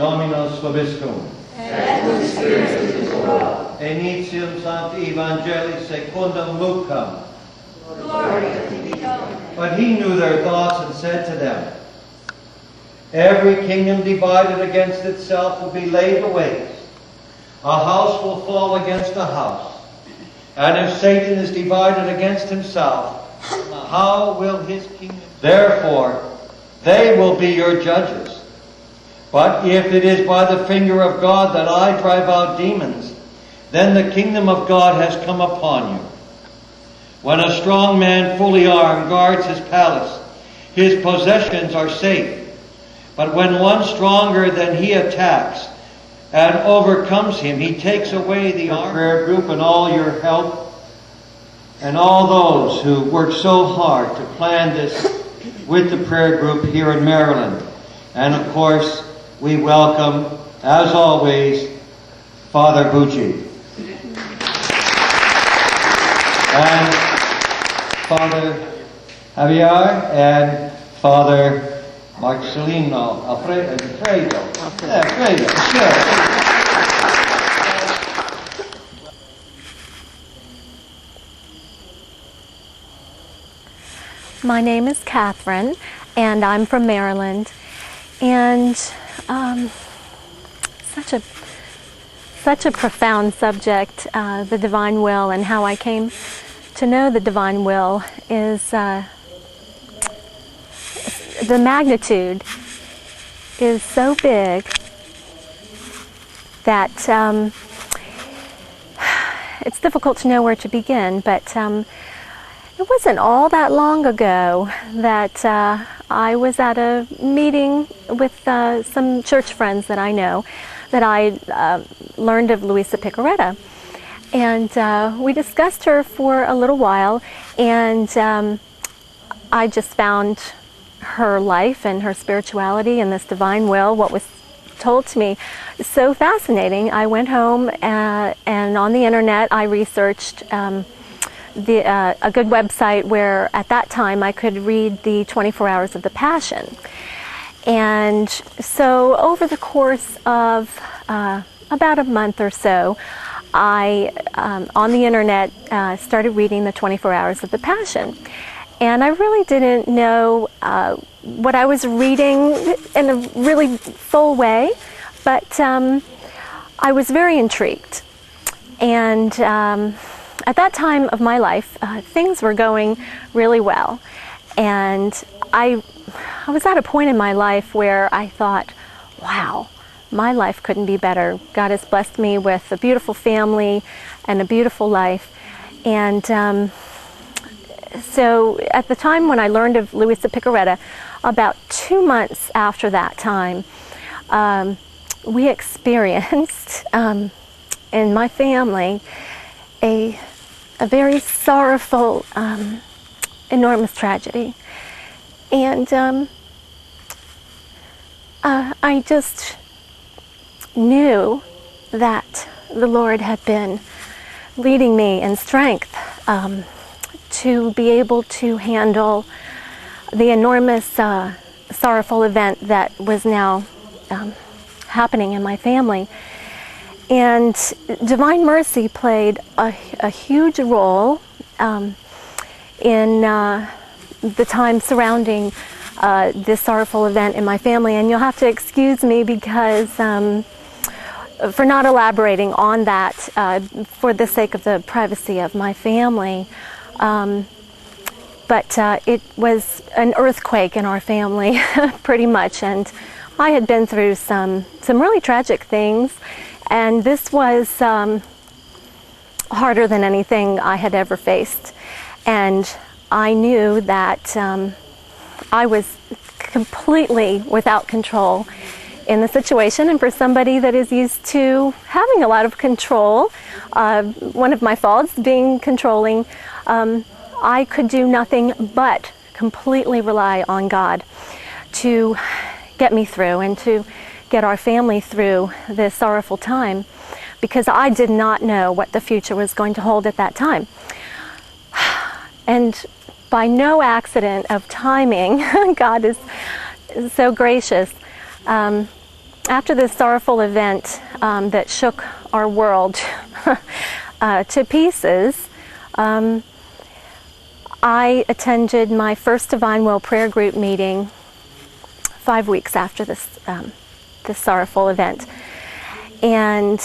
Dominus vobiscum. Et cum spiritu tuo. Initium Sancti Evangelii secundum Lucam. Gloria to thee. But he knew their thoughts and said to them, every kingdom divided against itself will be laid waste. A house will fall against a house. And if Satan is divided against himself, how will his kingdom? Therefore, they will be your judges. But if it is by the finger of God that I drive out demons, then the kingdom of God has come upon you. When a strong man fully armed guards his palace, his possessions are safe. But when one stronger than he attacks and overcomes him, he takes away the prayer group and all your help, and all those who worked so hard to plan this with the prayer group here in Maryland. And of course, we welcome, as always, Father Bucci. And Father Javier and Father Marcelino Alfredo. Sure. My name is Catherine, and I'm from Maryland. And such a profound subject, the divine will, and how I came to know the divine will is the magnitude is so big that it's difficult to know where to begin, but it wasn't all that long ago that I was at a meeting with some church friends that I know, that I learned of Luisa Piccarreta. And we discussed her for a little while, and I just found her life and her spirituality and this divine will, what was told to me, so fascinating. I went home and on the internet I researched a good website where at that time I could read the 24 Hours of the Passion. And so over the course of about a month or so, I, on the internet, started reading the 24 Hours of the Passion. And I really didn't know what I was reading in a really full way, but I was very intrigued. And at that time of my life, things were going really well. And I was at a point in my life where I thought, wow, my life couldn't be better. God has blessed me with a beautiful family and a beautiful life. And so at the time when I learned of Luisa Piccarreta, about 2 months after that time, we experienced in my family a very sorrowful, enormous tragedy. And I just knew that the Lord had been leading me in strength to be able to handle the enormous sorrowful event that was now happening in my family. And Divine Mercy played a huge role in the time surrounding this sorrowful event in my family. And you'll have to excuse me because for not elaborating on that for the sake of the privacy of my family. But it was an earthquake in our family, pretty much. And I had been through some really tragic things. And this was harder than anything I had ever faced. And I knew that I was completely without control in the situation. And for somebody that is used to having a lot of control, one of my faults being controlling, I could do nothing but completely rely on God to get me through and to get our family through this sorrowful time, because I did not know what the future was going to hold at that time. And by no accident of timing, God is so gracious. after this sorrowful event that shook our world to pieces, I attended my first Divine Will prayer group meeting 5 weeks after this sorrowful event. And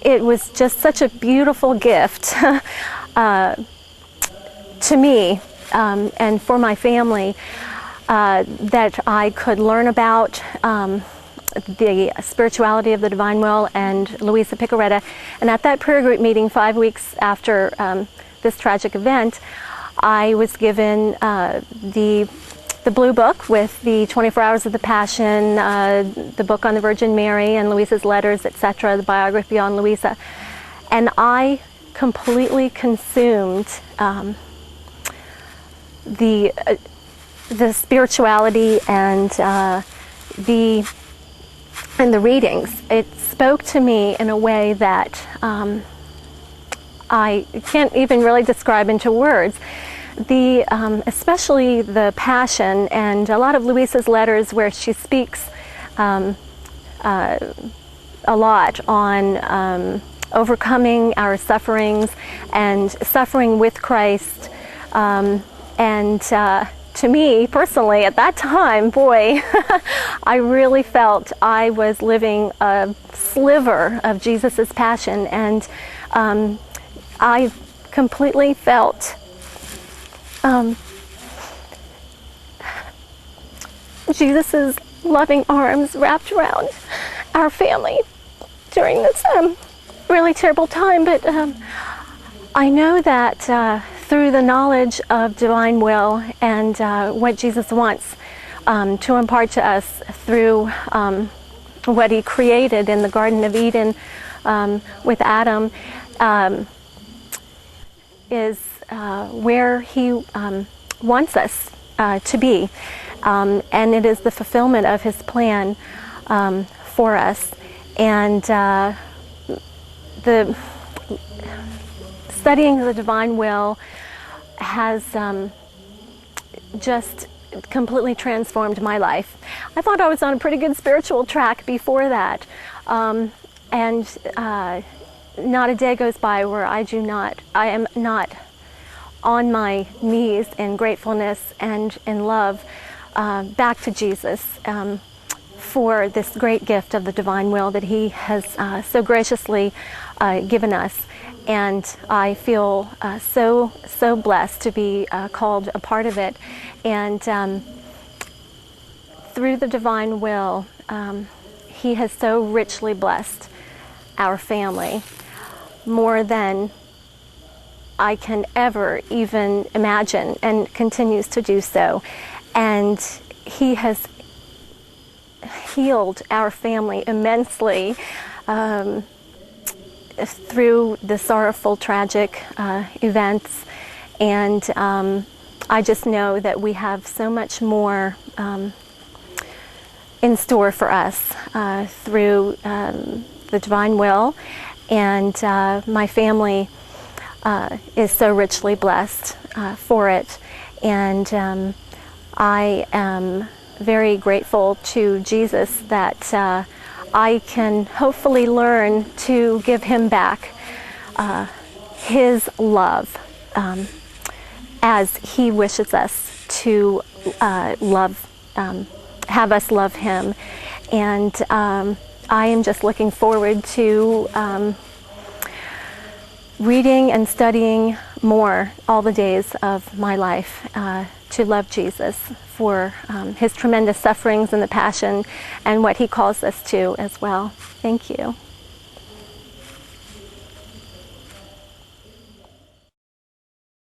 it was just such a beautiful gift to me and for my family that I could learn about the spirituality of the Divine Will and Luisa Piccarreta. And at that prayer group meeting 5 weeks after this tragic event, I was given the Blue Book with the 24 Hours of the Passion, the book on the Virgin Mary and Luisa's letters, etc., the biography on Luisa. And I completely consumed the spirituality and the readings. It spoke to me in a way that I can't even really describe into words. Especially the Passion and a lot of Luisa's letters, where she speaks a lot on overcoming our sufferings and suffering with Christ. And to me personally, at that time, boy, I really felt I was living a sliver of Jesus's passion, and I completely felt Jesus's loving arms wrapped around our family during this really terrible time. But I know that through the knowledge of Divine Will and what Jesus wants to impart to us through what He created in the Garden of Eden with Adam, is where He wants us to be. And it is the fulfillment of His plan for us. And the studying the Divine Will has just completely transformed my life. I thought I was on a pretty good spiritual track before that. And not a day goes by where I am not on my knees in gratefulness and in love back to Jesus for this great gift of the Divine Will that He has so graciously given us. And I feel so blessed to be called a part of it. And through the Divine Will, He has so richly blessed our family, more than I can ever even imagine, and continues to do so. And He has healed our family immensely through the sorrowful, tragic events. And I just know that we have so much more in store for us through the Divine Will. And my family is so richly blessed for it. And I am very grateful to Jesus that I can hopefully learn to give Him back His love as He wishes us to have us love Him. And I am just looking forward to reading and studying more all the days of my life to love Jesus for His tremendous sufferings and the passion and what He calls us to as well. Thank you.